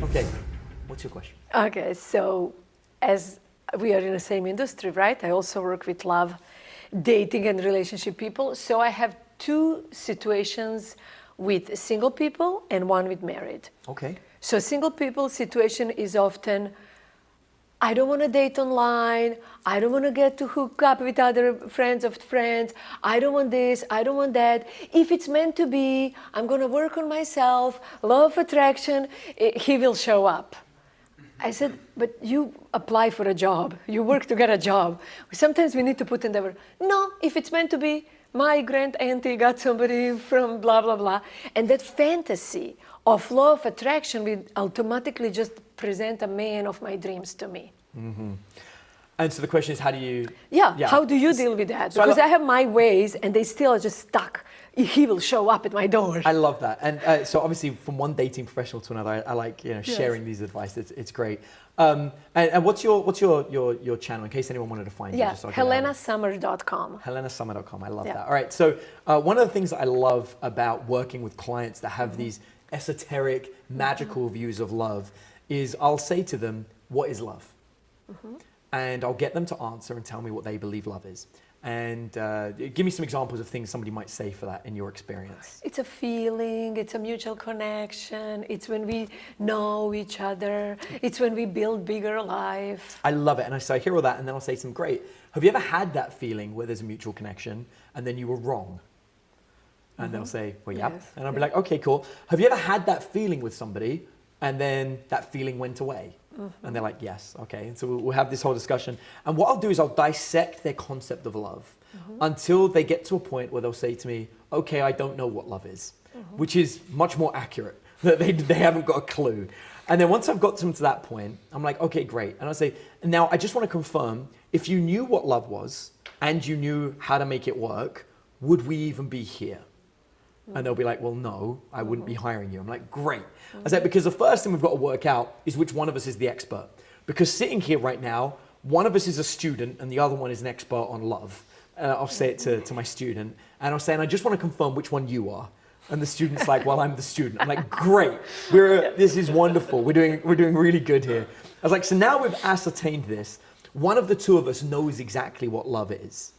Okay, what's your question? Okay, so as we are in the same industry, right? I also work with love, dating, and relationship people. So I have two situations with single people and one with married. Okay. So single people situation is often, I don't want to date online. I don't want to get to hook up with other friends of friends. I don't want this. I don't want that. If it's meant to be, I'm going to work on myself. Law of attraction, he will show up. I said, but you apply for a job. You work to get a job. Sometimes we need to put in the word, no, if it's meant to be, my grand auntie got somebody from blah, blah, blah. And that fantasy of law of attraction will automatically just present a man of my dreams to me. Mm-hmm. And so the question is, how do you... Yeah, how do you deal with that? Because I have my ways and they still are just stuck. He will show up at my door. I love that. And so obviously from one dating professional to another, I like sharing these advice. It's great. And what's your channel in case anyone wanted to find you? Yeah, HelenaSummer.com. HelenaSummer.com. I love that. All right. So one of the things that I love about working with clients that have these esoteric, magical views of love is I'll say to them, what is love? And I'll get them to answer and tell me what they believe love is. And give me some examples of things somebody might say for that in your experience. It's a feeling, it's a mutual connection, it's when we know each other, it's when we build bigger life. I love it. And I hear all that and then I'll say to them, great. Have you ever had that feeling where there's a mutual connection and then you were wrong? And they'll say, well, yeah. Yes. And I'll be like, okay, cool. Have you ever had that feeling with somebody and then that feeling went away? And they're like, yes, okay. And so we'll have this whole discussion. And what I'll do is I'll dissect their concept of love until they get to a point where they'll say to me, okay, I don't know what love is, which is much more accurate, that they haven't got a clue. And then once I've got them to that point, I'm like, okay, great. And I'll say, now I just want to confirm, if you knew what love was and you knew how to make it work, would we even be here? And they'll be like, well, no, I wouldn't be hiring you. I'm like, great. I said, because the first thing we've got to work out is which one of us is the expert. Because sitting here right now, one of us is a student and the other one is an expert on love. I'll say it to my student. And I'll say, and I just want to confirm which one you are. And the student's like, well, I'm the student. I'm like, great. This is wonderful. We're doing really good here. I was like, so now we've ascertained this. One of the two of us knows exactly what love is.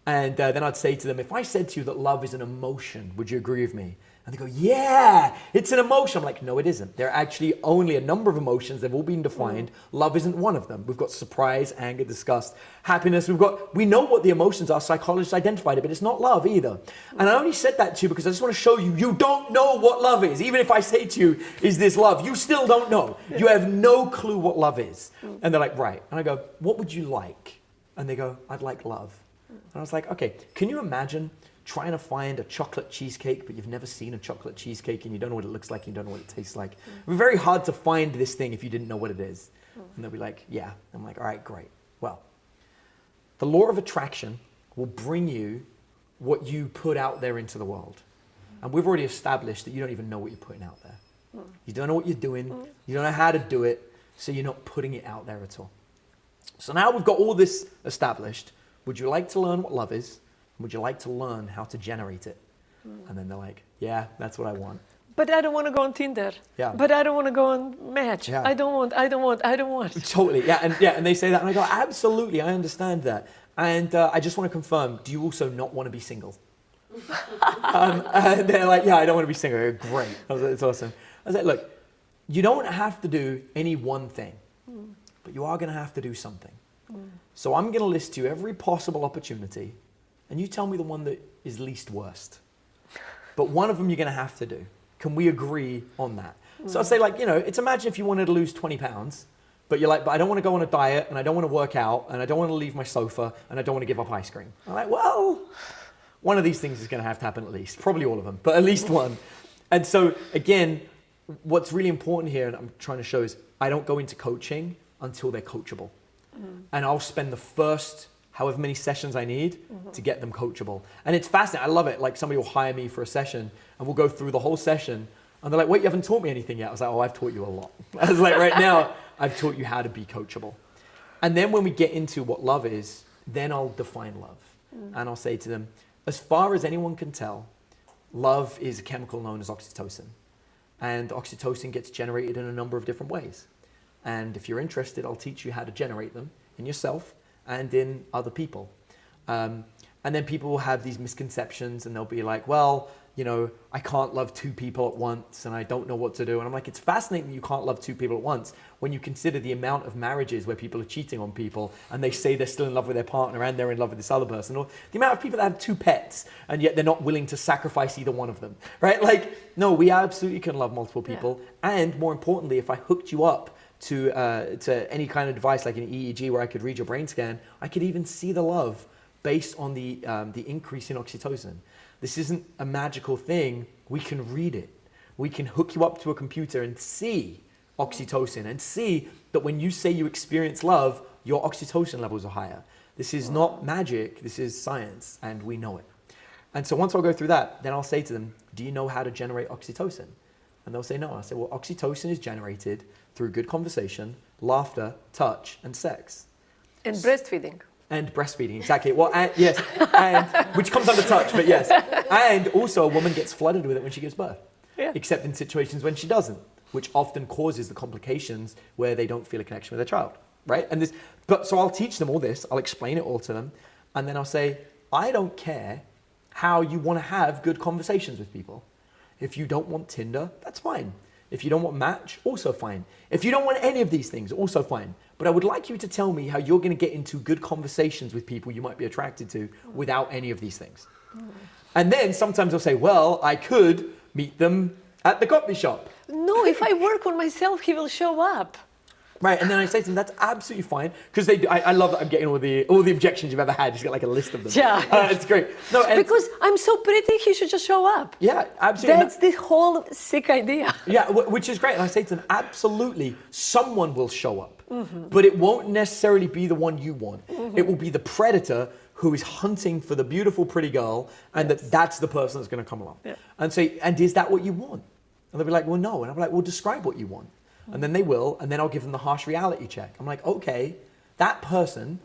And then I'd say to them, if I said to you that love is an emotion, would you agree with me? And they go, yeah, it's an emotion. I'm like, no, it isn't. There are actually only a number of emotions. They've all been defined. Love isn't one of them. We've got surprise, anger, disgust, happiness. We know what the emotions are. Psychologists identified it, but it's not love either. And I only said that to you because I just want to show you, you don't know what love is. Even if I say to you, is this love? You still don't know. You have no clue what love is. And they're like, right. And I go, what would you like? And they go, I'd like love. And I was like, okay, can you imagine trying to find a chocolate cheesecake, but you've never seen a chocolate cheesecake and you don't know what it looks like, and you don't know what it tastes like? It would be very hard to find this thing if you didn't know what it is. And they'll be like, yeah. I'm like, all right, great. Well, the law of attraction will bring you what you put out there into the world. And we've already established that you don't even know what you're putting out there. You don't know what you're doing. You don't know how to do it. So you're not putting it out there at all. So now we've got all this established. Would you like to learn what love is? Would you like to learn how to generate it? And then they're like, yeah, that's what I want. But I don't want to go on Tinder. Yeah. But I don't want to go on Match. Yeah. I don't want. Totally, yeah. And they say that and I go, absolutely, I understand that. And I just want to confirm, do you also not want to be single? And they're like, yeah, I don't want to be single. I go, great, I was like, it's awesome. I was like, look, you don't have to do any one thing, but you are going to have to do something. So I'm going to list you every possible opportunity, and you tell me the one that is least worst. But one of them you're going to have to do. Can we agree on that? So I'll say, like, it's imagine if you wanted to lose 20 pounds, but you're like, but I don't want to go on a diet, and I don't want to work out, and I don't want to leave my sofa, and I don't want to give up ice cream. I'm like, well, one of these things is going to have to happen at least. Probably all of them, but at least one. And so, again, what's really important here, and I'm trying to show, is I don't go into coaching until they're coachable. And I'll spend the first however many sessions I need to get them coachable. And it's fascinating. I love it. Like, somebody will hire me for a session and we'll go through the whole session and they're like, wait, you haven't taught me anything yet. I was like, oh, I've taught you a lot. I was like, right now, I've taught you how to be coachable. And then when we get into what love is, then I'll define love. And I'll say to them, as far as anyone can tell, love is a chemical known as oxytocin. and oxytocin gets generated in a number of different ways. And if you're interested, I'll teach you how to generate them in yourself and in other people. And then people will have these misconceptions and they'll be like, well, you know, I can't love two people at once and I don't know what to do. And I'm like, it's fascinating that you can't love two people at once when you consider the amount of marriages where people are cheating on people and they say they're still in love with their partner and they're in love with this other person. Or the amount of people that have two pets and yet they're not willing to sacrifice either one of them, right? Like, no, we absolutely can love multiple people. Yeah. And more importantly, if I hooked you up to any kind of device like an EEG where I could read your brain scan, I could even see the love based on the increase in oxytocin. This isn't a magical thing. We can read it. We can hook you up to a computer and see oxytocin and see that when you say you experience love, your oxytocin levels are higher. This is not magic. This is science, and we know it. And so once I'll go through that, then I'll say to them, do you know how to generate oxytocin? And they'll say no. I say, well, oxytocin is generated through good conversation, laughter, touch, and sex. And breastfeeding. And breastfeeding, exactly. Well, yes, and which comes under touch, but yes. And also a woman gets flooded with it when she gives birth, except in situations when she doesn't, which often causes the complications where they don't feel a connection with their child, right? And so I'll teach them all this, I'll explain it all to them, and then I'll say, I don't care how you want to have good conversations with people. If you don't want Tinder, that's fine. If you don't want Match, also fine. If you don't want any of these things, also fine. But I would like you to tell me how you're going to get into good conversations with people you might be attracted to without any of these things. And then sometimes I'll say, well, I could meet them at the coffee shop. No, if I work on myself, he will show up. Right, and then I say to them, that's absolutely fine. Because I love that I'm getting all the objections you've ever had. Just get like a list of them. Yeah. It's great. No, because I'm so pretty, he should just show up. Yeah, absolutely. That's the whole sick idea. Yeah, which is great. And I say to them, absolutely, someone will show up. But it won't necessarily be the one you want. It will be the predator who is hunting for the beautiful, pretty girl, and that's the person that's going to come along. Yeah. And say, and is that what you want? And they'll be like, well, no. And I'll be like, well, describe what you want. And then they will, and then I'll give them the harsh reality check. I'm like, okay, that person,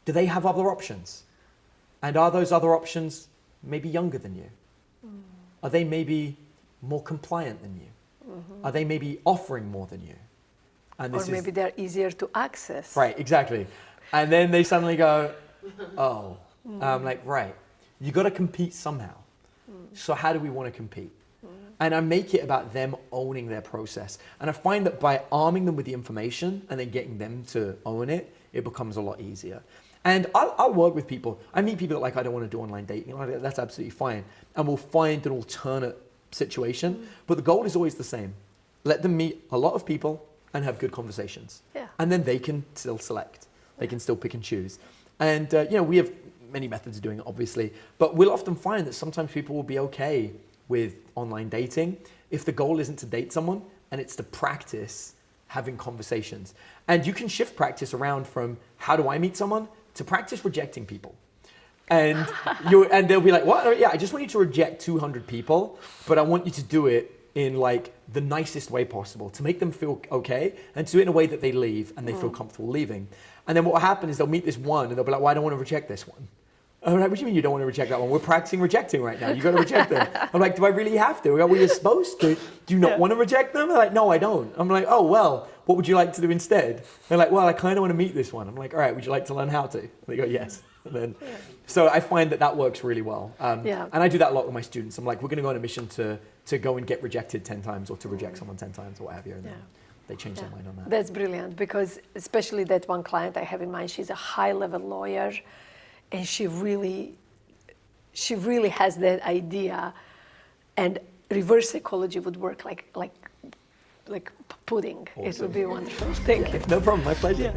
do they have other options? And are those other options maybe younger than you? Are they maybe more compliant than you? Are they maybe offering more than you? And or maybe they're easier to access. Right, exactly. And then they suddenly go, oh. I'm like, right, you got to compete somehow. So how do we want to compete? And I make it about them owning their process. And I find that by arming them with the information and then getting them to own it, it becomes a lot easier. And I'll work with people. I meet people that like, I don't want to do online dating. That's absolutely fine. And we'll find an alternate situation. But the goal is always the same. Let them meet a lot of people and have good conversations. Yeah. And then they can still select. They can still pick and choose. And we have many methods of doing it, obviously. But we'll often find that sometimes people will be okay with online dating if the goal isn't to date someone and it's to practice having conversations. And you can shift practice around from how do I meet someone to practice rejecting people. And they'll be like, what? Yeah, I just want you to reject 200 people, but I want you to do it in like the nicest way possible to make them feel okay and to do it in a way that they leave and they feel comfortable leaving. And then what will happen is they'll meet this one and they'll be like, well, I don't want to reject this one. I'm like, what do you mean you don't want to reject that one? We're practicing rejecting right now. You got to reject them. I'm like, do I really have to? Well, you're supposed to. Do you not want to reject them? They're like, no, I don't. I'm like, oh, well, what would you like to do instead? They're like, well, I kind of want to meet this one. I'm like, all right, would you like to learn how to? And they go, yes. And then, so I find that works really well. And I do that a lot with my students. I'm like, we're going to go on a mission to go and get rejected 10 times or to reject someone 10 times or what have you. And then they change their mind on that. That's brilliant because especially that one client I have in mind, she's a high-level lawyer and she really has that idea, and reverse psychology would work like pudding. Awesome. It would be wonderful. Thank you. No problem. My pleasure. Yeah.